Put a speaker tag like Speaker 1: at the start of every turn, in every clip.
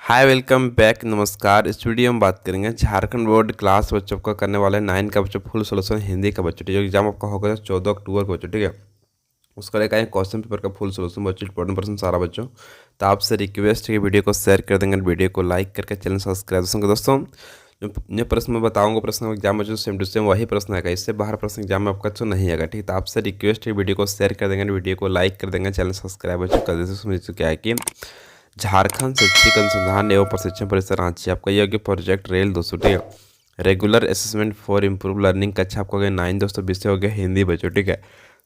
Speaker 1: Hi welcome back नमस्कार। इस video में बात करेंगे झारखंड बोर्ड क्लास बच्चों का करने वाले 9 का बच्चों फुल सोल्यूशन हिंदी का बच्चों जो एग्जाम आपका होगा 14 अक्टूबर को बच्चों, ठीक है। उसका लेकर क्वेश्चन पेपर का फुल सोल्यूशन बच्चों, इंपॉर्टेंट पर्सन सारा बच्चों। तो आपसे रिक्वेस्ट है कि वीडियो को शेयर कर देंगे, वीडियो को लाइक करके चैनल सब्सक्राइब करेंगे। दोस्तों जो प्रश्न मैं बताऊंगा प्रश्न एग्जाम बच्चों सेम टू सेम वही प्रश्न आएगा, इससे बाहर प्रश्न एग्जाम में आपका अच्छा नहीं आएगा, ठीक है। तो आपसे रिक्वेस्ट है वीडियो को शेयर कर देंगे, वीडियो को लाइक कर देंगे, चैनल सब्सक्राइब बच्चों कर देते। समझ क्या है कि झारखंड शैक्षिक अनुसंधान एवं प्रशिक्षण परिषद रांची आपका ये होगा प्रोजेक्ट रेल दोस्तों, ठीक है। Regular assessment for improve learning कक्षा आपका हो गया 9 दोस्तों, विषय हो गया हिंदी बच्चों, ठीक है।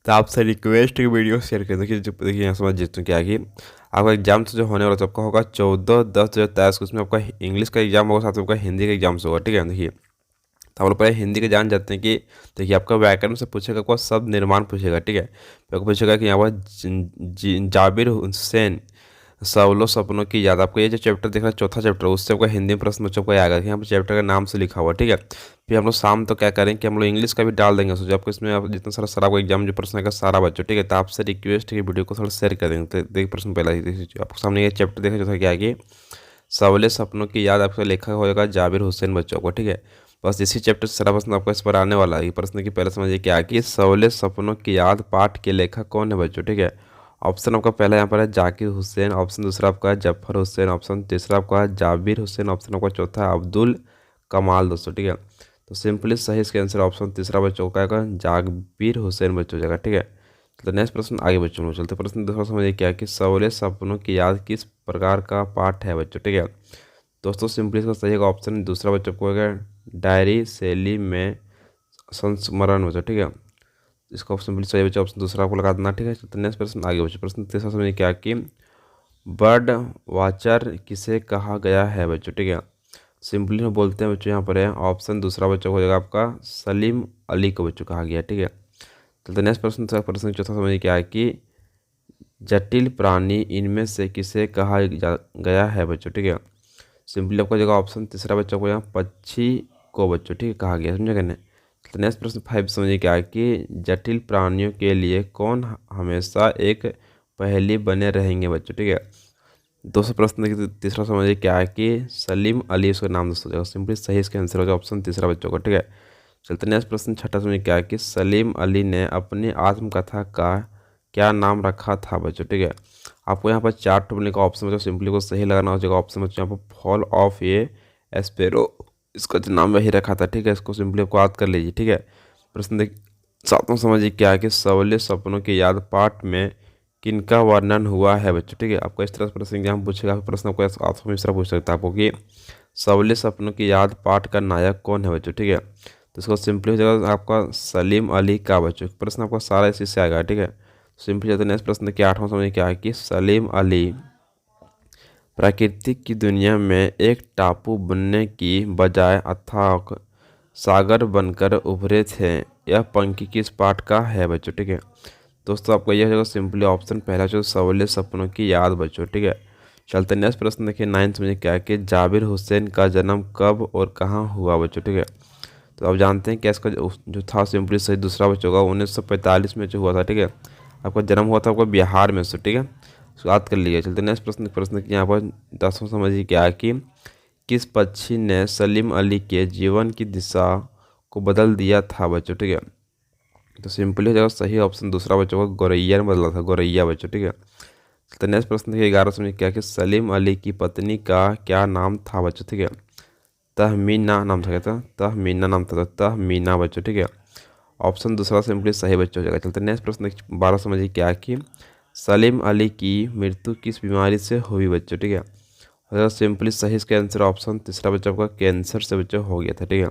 Speaker 1: तो आपसे रिक्वेस्ट है वीडियो शेयर कर देखिए। देखिए यहाँ समझ जीतूँ क्या है कि आपका एग्जाम जो होने वाला तो आपका होगा 14/10/2023 को। उसमें आपका इंग्लिश का एग्जाम होगा, साथ में आपका हिंदी का एग्जाम होगा, ठीक है। देखिए तो हम लोग पहले हिंदी के जान जाते हैं कि देखिए आपका व्याकरण से पूछेगा, आपको शब्द निर्माण पूछेगा, ठीक है। फिर आपको पूछेगा कि यहाँ पर जाबिर हुसैन सवलो सपनों की याद, आपको ये जो चैप्टर दिख रहा है चौथा चैप्टर, उससे आपका हिंदी में प्रश्न बच्चों को आएगा कि यहाँ पर चैप्टर का नाम से लिखा हुआ, ठीक है। फिर हम लोग शाम तो क्या करें कि हम लोग इंग्लिश का भी डाल देंगे, सोचो आपको इसमें आप जितना सारा सारा आपको एग्जाम जो प्रश्न आएगा सारा बच्चों, ठीक है। तो आपसे रिक्वेस्ट है कि वीडियो को थोड़ा शेयर कर देंगे। तो देखिए प्रश्न पहला ही आपको सामने ये चैप्टर देखा जो था क्या कि सवले सपनों की याद, आपका लेखक होगा जाबिर हुसैन बच्चों को, ठीक है। बस इसी चैप्टर से सारा प्रश्न आपको इस पर आने वाला है। प्रश्न की पहले समझिए क्या कि सवले सपनों की याद पाठ के लेखक कौन है बच्चों, ठीक है। ऑप्शन आपका पहला यहाँ पर है जाकिर हुसैन, ऑप्शन दूसरा आपका है जफर हुसैन, ऑप्शन तीसरा आपका है जाबिर हुसैन, ऑप्शन आपका चौथा है अब्दुल कमाल दोस्तों, ठीक है। तो सिंपली सही इसका आंसर ऑप्शन तीसरा बच्चों का आएगा जाबिर हुसैन बच्चों जाएगा, ठीक है। तो नेक्स्ट प्रश्न आगे बच्चों में चलते। प्रश्न दूसरा समझिए क्या कि सवले सपनों की याद किस प्रकार का पाठ है बच्चों, ठीक है। दोस्तों सिंपली इसका सही ऑप्शन दूसरा बच्चों को होगा डायरी शैली में संस्मरण बच्चों, ठीक है। इसका ऑप्शन बिल्कुल सही बच्चों, ऑप्शन दूसरा आपको लगा देना, ठीक है। तो नेक्स्ट प्रश्न आगे बच्चों। प्रश्न तीसरा समझिए क्या कि बर्ड वाचर किसे कहा गया है बच्चों, ठीक है। सिंपली हम बोलते हैं बच्चों यहाँ पर है ऑप्शन दूसरा बच्चों हो जाएगा आपका सलीम अली को बच्चों कहा गया, ठीक है। तो नेक्स्ट प्रश्न चौथा समझिए क्या है कि जटिल प्राणी इनमें से किसे कहा गया है बच्चों, ठीक है। सिंपली आपको जगह ऑप्शन तीसरा बच्चों को यहाँ पक्षी को बच्चों, ठीक है, कहा गया, समझे ना। तो नेक्स्ट प्रश्न 5 समझिए क्या है कि जटिल प्राणियों के लिए कौन हमेशा एक पहेली बने रहेंगे बच्चों, ठीक है। दोस्तों प्रश्न की तीसरा समझिए क्या है कि सलीम अली उसका नाम दोस्तों जाएगा, सिंपली सही इसका आंसर हो जाएगा ऑप्शन तीसरा बच्चों का, ठीक है। चलते नेक्स्ट प्रश्न छठा समझिए क्या है कि सलीम अली ने अपनी आत्मकथा का क्या नाम रखा था बच्चों, ठीक है। आपको यहाँ पर चार टुकने का ऑप्शन बच्चों सिंपली को सही लगाना हो जाएगा ऑप्शन बच्चों यहाँ पर फॉल ऑफ ए एस्पेरो, इसका जो नाम वही रखा था, ठीक है। इसको सिंपली आपको याद कर लीजिए, ठीक है। प्रश्न देख सातवां समझिए क्या है कि सवले सपनों की याद पाठ में किनका वर्णन हुआ है बच्चों, ठीक है। आपको इस तरह से प्रश्न एग्जाम पूछेगा, प्रश्न आपको आत्म मिश्रा पूछ सकता है आपको कि सवले सपनों की याद पाठ का नायक कौन है बच्चों, ठीक है। तो इसको सिंपली हो जाएगा आपका सलीम अली का बच्चों, प्रश्न आपका सारा इसी से आएगा, ठीक है। सिंपली जाते नेक्स्ट प्रश्न के आठवां समझिए क्या है कि सलीम अली प्रकृति की दुनिया में एक टापू बनने की बजाय अथाह सागर बनकर उभरे थे। यह पंक्ति किस पाठ का है बच्चों, ठीक है। दोस्तों आपको यह जगह सिंपली ऑप्शन पहला जो सवले सपनों की याद बच्चों, ठीक है। चलते नेक्स्ट प्रश्न देखिए 9 समझिए क्या है कि जाबिर हुसैन का जन्म कब और कहाँ हुआ बच्चों, ठीक है। तो आप जानते हैं कि इसका जो था सिंपली सही दूसरा बच्चों का 1945 में जो हुआ था, ठीक है। आपका जन्म हुआ था आपको बिहार में से, ठीक है। याद कर लीजिए। चलते नेक्स्ट प्रश्न की यहाँ पर 10वां समझिए क्या है कि किस पक्षी ने सलीम अली के जीवन की दिशा को बदल दिया था बच्चों, ठीक है। तो सिंपली हो जाएगा सही ऑप्शन दूसरा बच्चों का गौरैया ने बदला था, गौरैया बच्चों, ठीक है। तो नेक्स्ट प्रश्न देखिए 11 समझिए क्या कि सलीम अली की पत्नी का क्या नाम था बच्चों, ठीक है। तहमीना नाम था, क्या था, तहमीना नाम था, तहमीना बच्चों, ठीक है। ऑप्शन दूसरा सिंपली सही बच्चों हो जाएगा। चलते नेक्स्ट प्रश्न 12 समझिए क्या कि सलीम अली की मृत्यु किस बीमारी से हुई बच्चों, ठीक है। और सिंपली सही इसका आंसर ऑप्शन तीसरा बच्चों का कैंसर से बच्चों हो गया था, ठीक है।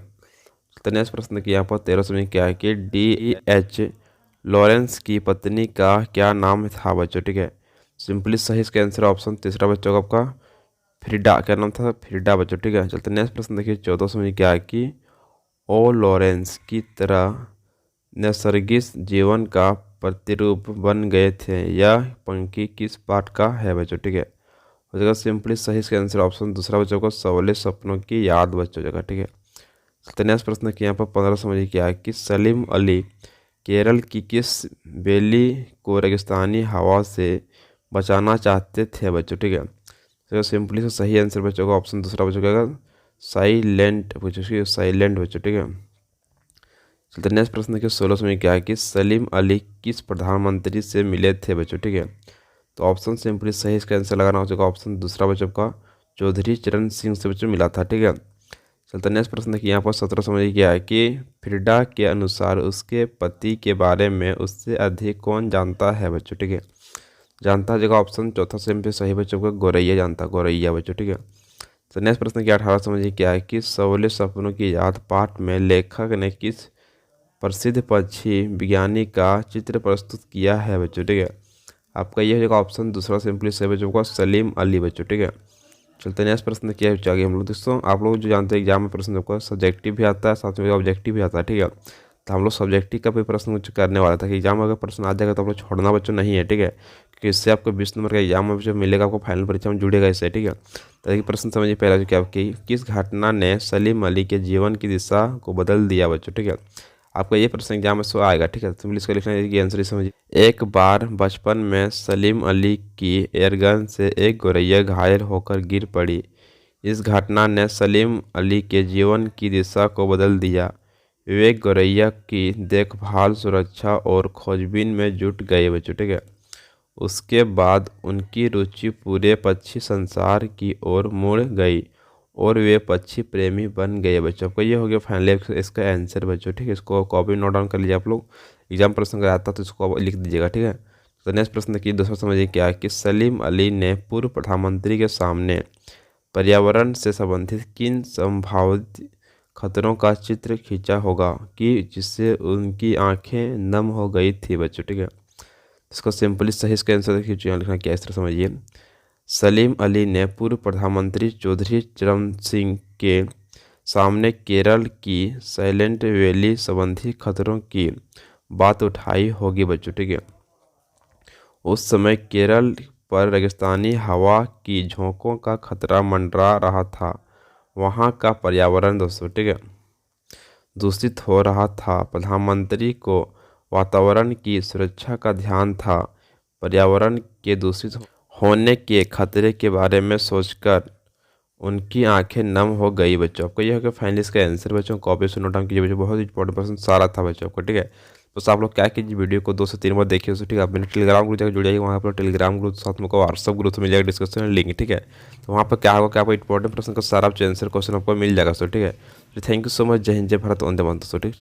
Speaker 1: तो नेक्स्ट प्रश्न की यहाँ पर 13 समझिए क्या है कि DH लॉरेंस की पत्नी का क्या नाम था बच्चों, ठीक है। सिंपली सही इसका आंसर ऑप्शन तीसरा बच्चों का आपका फ्रीडा, क्या नाम था, फ्रीडा बच्चों, ठीक है। चलते नेक्स्ट प्रश्न देखिए 14 समझिए क्या है कि ओ लॉरेंस की तरह नैसर्गिक जीवन का प्रतिरूप बन गए थे। यह पंक्ति किस पाठ का है बच्चों, ठीक है। हो जाएगा सिंपली सही इसका आंसर ऑप्शन दूसरा बच्चों को सवले सपनों की याद बच्चों जगह, ठीक है। तो नेक्स्ट प्रश्न की यहाँ पर 15 समझिए क्या है कि सलीम अली केरल की किस बेली को रेगिस्तानी हवा से बचाना चाहते थे बच्चों, ठीक है। तो सिंपली से सही आंसर बच्चों का ऑप्शन दूसरा बच्चों का साइलेंट बच्चों, साइलेंट बच्चों, ठीक है। चलते नेक्स्ट प्रश्न देखिए 16 में क्या है कि सलीम अली किस प्रधानमंत्री से मिले थे बच्चों, ठीक है। तो ऑप्शन सिंपली सही इसका आंसर लगाना हो जाएगा ऑप्शन दूसरा बच्चों का चौधरी चरण सिंह से बच्चों मिला था, ठीक है। चलते नेक्स्ट प्रश्न देखिए यहाँ पर 17 समझिए क्या है कि फ्रीडा के अनुसार उसके पति के बारे में उससे अधिक कौन जानता है बच्चों, ठीक है। जानता है जगह ऑप्शन चौथा सिंपली सही बच्चों का गौरैया जानता, गौरैया बच्चों, ठीक है। तो नेक्स्ट प्रश्न क्या 18 समझिए क्या है कि सबले सपनों की याद पाठ में लेखक ने किस प्रसिद्ध पक्षी विज्ञानी का चित्र प्रस्तुत किया है बच्चों, ठीक है। आपका ये हो जाएगा ऑप्शन दूसरा सिंपली सही बच्चों का सलीम अली बच्चों, ठीक है। चलते हैं नेक्स्ट प्रश्न क्या है आगे हम लोग दोस्तों, आप लोग जो जानते हैं एग्जाम में प्रश्न आपको सब्जेक्टिव भी आता है साथ में ऑब्जेक्टिव भी आता है, ठीक है। तो हम लोग सब्जेक्टिव का भी प्रश्न कुछ करने वाला था कि एग्जाम में अगर प्रश्न आ जाएगा तो आप लोग छोड़ना बच्चों नहीं है, ठीक है, क्योंकि इससे आपको 20 नंबर का एग्जाम में जो मिलेगा आपको फाइनल परीक्षा में जुड़ेगा इससे, ठीक है। तो एक प्रश्न समझिए पहला जो क्या कि किस घटना ने सलीम अली के जीवन की दिशा को बदल दिया बच्चों, ठीक है। आपका ये प्रश्न एग्जाम में सो आएगा, ठीक है। तो इसको लिखना है कि आंसर समझिए। एक बार बचपन में सलीम अली की एयरगन से एक गौरैया घायल होकर गिर पड़ी। इस घटना ने सलीम अली के जीवन की दिशा को बदल दिया। विवेक गौरैया की देखभाल, सुरक्षा और खोजबीन में जुट गए बच्चों, ठीक है। उसके बाद उनकी रुचि पूरे पक्षी संसार की ओर मुड़ गई और वे पक्षी प्रेमी बन गए बच्चों। आपको ये हो गया फाइनली इसका आंसर बच्चों, ठीक है। इसको कॉपी नोट डाउन कर लीजिए आप लोग, एग्जाम प्रश्न अगर आता तो इसको लिख दीजिएगा, ठीक है। तो नेक्स्ट प्रश्न की दूसरा समझिए क्या है कि सलीम अली ने पूर्व प्रधानमंत्री के सामने पर्यावरण से संबंधित किन संभावित खतरों का चित्र खींचा होगा कि जिससे उनकी आंखें नम हो गई थी बच्चों, ठीक है। इसको सिंपली सही इसका आंसर खींचिए लिखना क्या इस तरह समझिए। सलीम अली ने पूर्व प्रधानमंत्री चौधरी चरण सिंह के सामने केरल की साइलेंट वैली संबंधी खतरों की बात उठाई होगी बच्चों, ठीक है। उस समय केरल पर रेगिस्तानी हवा की झोंकों का खतरा मंडरा रहा था। वहाँ का पर्यावरण दोस्तों, ठीक है, दूषित हो रहा था। प्रधानमंत्री को वातावरण की सुरक्षा का ध्यान था। पर्यावरण के दूषित होने के खतरे के बारे में सोचकर उनकी आंखें नम हो गई बच्चों। आपको यह होगा फाइनली इसका आंसर बच्चों, कॉपी से नोट डाउन कीजिए बच्चों, बहुत इंपॉर्टेंट प्रश्न सारा था बच्चों आपको, ठीक है। बस आप लोग क्या कीजिए वीडियो को 2 से 3 बार देखिए उसको, ठीक है। आप मेरे टेलीग्राम ग्रुप जाकर जुड़ जाइए, वहाँ पर टेलीग्राम ग्रुप साथ में व्हाट्सअप ग्रुप से मिल जाएगा, डिस्कशन लिंक, ठीक है। तो वहाँ पर क्या होगा कि आपको इंपॉर्टेंट प्रश्न का सारा आंसर क्वेश्चन आपको मिल जाएगा, ठीक है। थैंक यू सो मच, जय हिंद, जय भारत, वंदे मातरम, ठीक।